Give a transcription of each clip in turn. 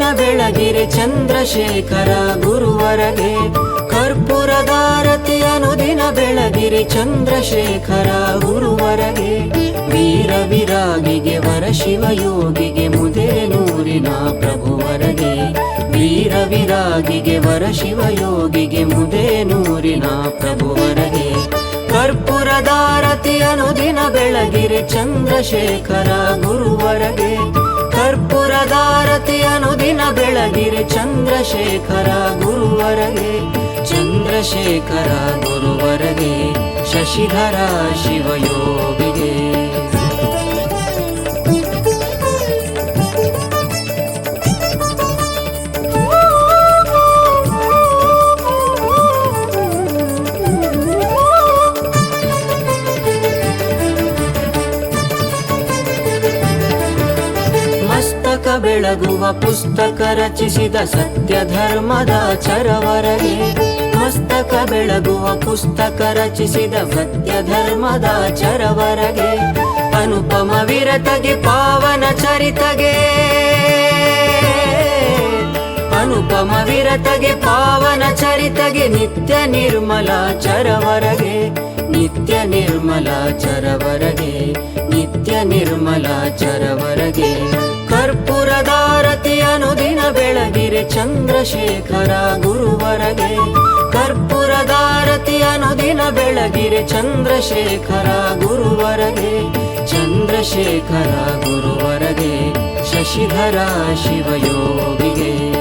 ಅನುದಿನ ಬೆಳಗಿರೆ ಚಂದ್ರಶೇಖರ ಗುರುವರಗೆ. ಕರ್ಪೂರದಾರತಿ ಅನುದಿನ ಬೆಳಗಿರೆ ಚಂದ್ರಶೇಖರ ಗುರುವರಗೆ. ವೀರ ವಿರಾಗಿಗೆ ವರ ಶಿವಯೋಗಿಗೆ ಮುದೇನೂರಿನ ಪ್ರಭುವರಗೆ. ವೀರ ವಿರಾಗಿಗೆ ವರ ಶಿವಯೋಗಿಗೆ ಮುದೇನೂರಿನ ಪ್ರಭುವರಗೆ. ಕರ್ಪೂರದಾರತಿ ಅನುದಿನ ಬೆಳಗಿರೆ ಚಂದ್ರಶೇಖರ ಗುರುವರಗೆ. ಕರ್ಪೂರದಾರತಿ ಅನುದಿನ ಬೆಳಗಿರೆ ಚಂದ್ರಶೇಖರ ಗುರುವರಗೆ. ಚಂದ್ರಶೇಖರ ಗುರುವರಗೆ ಶಶಿಧರ ಶಿವಯೋಗಿಗೆ. ಬೆಳಗುವ ಪುಸ್ತಕ ರಚಿಸಿದ ಸತ್ಯ ಧರ್ಮದ ಚರವರಗೆ. ಮಸ್ತಕ ಬೆಳಗುವ ಪುಸ್ತಕ ರಚಿಸಿದ ಸತ್ಯ ಧರ್ಮದ ಚರವರಗೆ. ಅನುಪಮ ವಿರತಗೆ ಪಾವನ ಚರಿತಗೆ. ಅನುಪಮ ವಿರತಗೆ ಪಾವನ ಚರಿತಗೆ. ನಿತ್ಯ ನಿರ್ಮಲ ಚರವರಗೆ. ನಿತ್ಯ ನಿರ್ಮಲ ಚರವರಗೆ. ನಿತ್ಯ ನಿರ್ಮಲ ಚರವರಗೆ. ಕರ್ಪೂರದಾರತಿ ಅನುದಿನ ಬೆಳಗಿರೆ ಚಂದ್ರಶೇಖರ ಗುರುವರಗೆ. ಕರ್ಪೂರದಾರತಿ ಅನುದಿನ ಬೆಳಗಿರೆ ಚಂದ್ರಶೇಖರ ಗುರುವರಗೆ. ಚಂದ್ರಶೇಖರ ಗುರುವರಗೆ ಶಶಿಧರ ಶಿವಯೋಗಿಗೆ.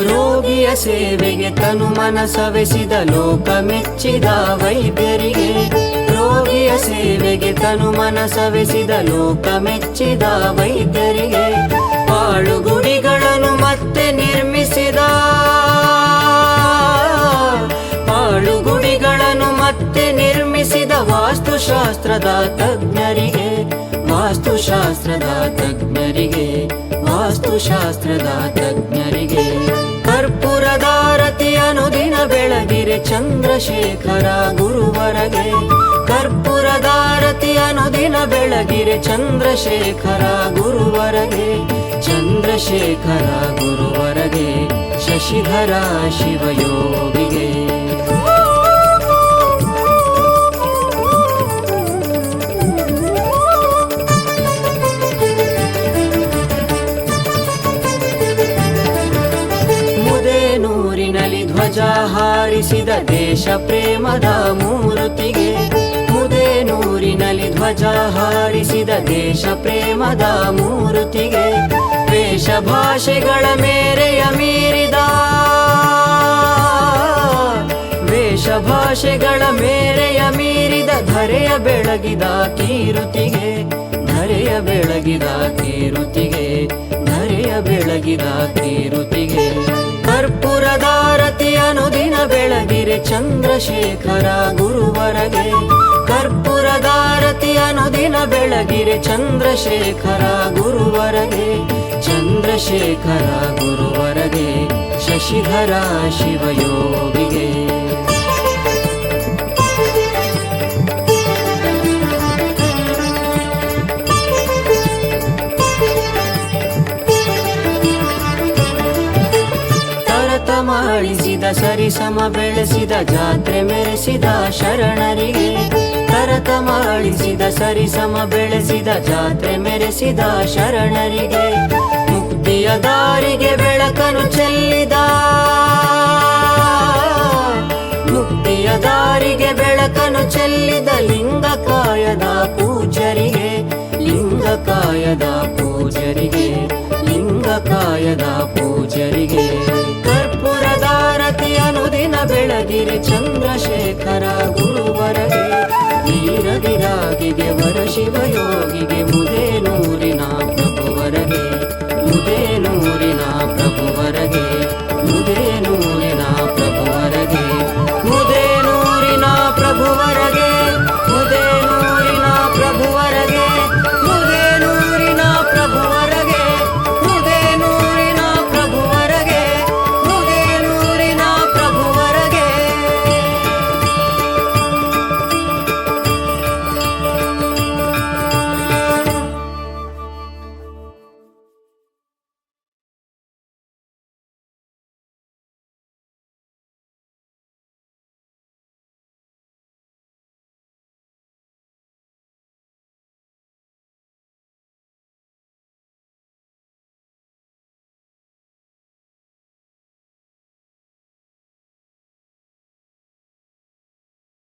ರೋಗಿಯ ಸೇವೆಗೆ ತನು ಮನಸವೆಸಿದ ಲೋಕ ಮೆಚ್ಚಿದ ವೈದ್ಯರಿಗೆ. ರೋಗಿಯ ಸೇವೆಗೆ ತನು ಮನಸವೆಸಿದ ಲೋಕ ಮೆಚ್ಚಿದ ವೈದ್ಯರಿಗೆ. ಪಾಳುಗುಡಿಗಳನ್ನು ಮತ್ತೆ ನಿರ್ಮಿಸಿದ. ಪಾಳುಗುಡಿಗಳನ್ನು ಮತ್ತೆ ನಿರ್ಮಿಸಿದ ವಾಸ್ತುಶಾಸ್ತ್ರದ ತಜ್ಞರಿಗೆ. ವಾಸ್ತುಶಾಸ್ತ್ರದ ತಜ್ಞರಿಗೆ. ವಾಸ್ತುಶಾಸ್ತ್ರದ ತಜ್ಞರಿಗೆ. ಕರ್ಪೂರದಾರತಿ ಅನುದಿನ ಬೆಳಗಿರೆ ಚಂದ್ರಶೇಖರ ಗುರುವರಗೆ. ಕರ್ಪೂರದಾರತಿ ಅನುದಿನ ಬೆಳಗಿರೆ ಚಂದ್ರಶೇಖರ ಗುರುವರಗೆ. ಚಂದ್ರಶೇಖರ ಗುರುವರಗೆ ಶಶಿಧರ ಶಿವಯೋಗಿಗೆ. ಮುದೇನೂರಿನಲ್ಲಿ ಧ್ವಜ ಹಾರಿಸಿದ ದೇಶ ಪ್ರೇಮದ ಮೂರುತಿಗೆ. ಮುದೇನೂರಿನಲ್ಲಿ ಧ್ವಜ ಹಾರಿಸಿದ ದೇಶ ಪ್ರೇಮದ ಮೂರುತಿಗೆ. ವೇಷ ಭಾಷೆಗಳ ಮೇರೆಯ ಮೀರಿದ. ವೇಷ ಭಾಷೆಗಳ ಮೇರೆಯ ಮೀರಿದ ಧರೆಯ ಬೆಳಗಿದ ಕೀರುತಿಗೆ. ಧರೆಯ ಬೆಳಗಿದ ಕೀರುತಿಗೆ. ಧರೆಯ ಬೆಳಗಿದ ಕೀರುತಿಗೆ. ಕರ್ಪೂರದಾರತಿ ಅನುದಿನ ಬೆಳಗಿರೆ ಚಂದ್ರಶೇಖರ ಗುರುವರಗೆ. ಕರ್ಪೂರದಾರತಿ ಅನುದಿನ ಬೆಳಗಿರೆ ಚಂದ್ರಶೇಖರ ಗುರುವರಗೆ. ಚಂದ್ರಶೇಖರ ಗುರುವರಗೆ ಶಶಿಧರ ಶಿವಯೋಗಿಗೆ. ಮಾಡಿಸಿದ ಸರಿಸಮ ಬೆಳೆಸಿದ ಜಾತ್ರೆ ಮೆರೆಸಿದ ಶರಣರಿಗೆ. ಕರತ ಮಾಡಿಸಿದ ಸರಿಸಮ ಬೆಳೆಸಿದ ಜಾತ್ರೆ ಮೆರೆಸಿದ ಶರಣರಿಗೆ. ಮುಕ್ತಿಯ ದಾರಿಗೆ ಬೆಳಕನ್ನು ಚೆಲ್ಲಿದ. ಮುಕ್ತಿಯ ದಾರಿಗೆ ಬೆಳಕನ್ನು ಚೆಲ್ಲಿದ ಲಿಂಗಕಾಯದ ಪೂಜರಿಗೆ. ಲಿಂಗಕಾಯದ ಪೂಜರಿಗೆ. ಲಿಂಗಕಾಯದ ಪೂಜರಿಗೆ. ಕರ್ಪೂರದಾರತಿ ಅನುದಿನ ಬೆಳಗಿರೆ ಚಂದ್ರಶೇಖರ ಗುರುವರಗೆ. ವೀರ ವಿರಾಗಿಗೆ ವರ ಶಿವಯೋಗಿಗೆ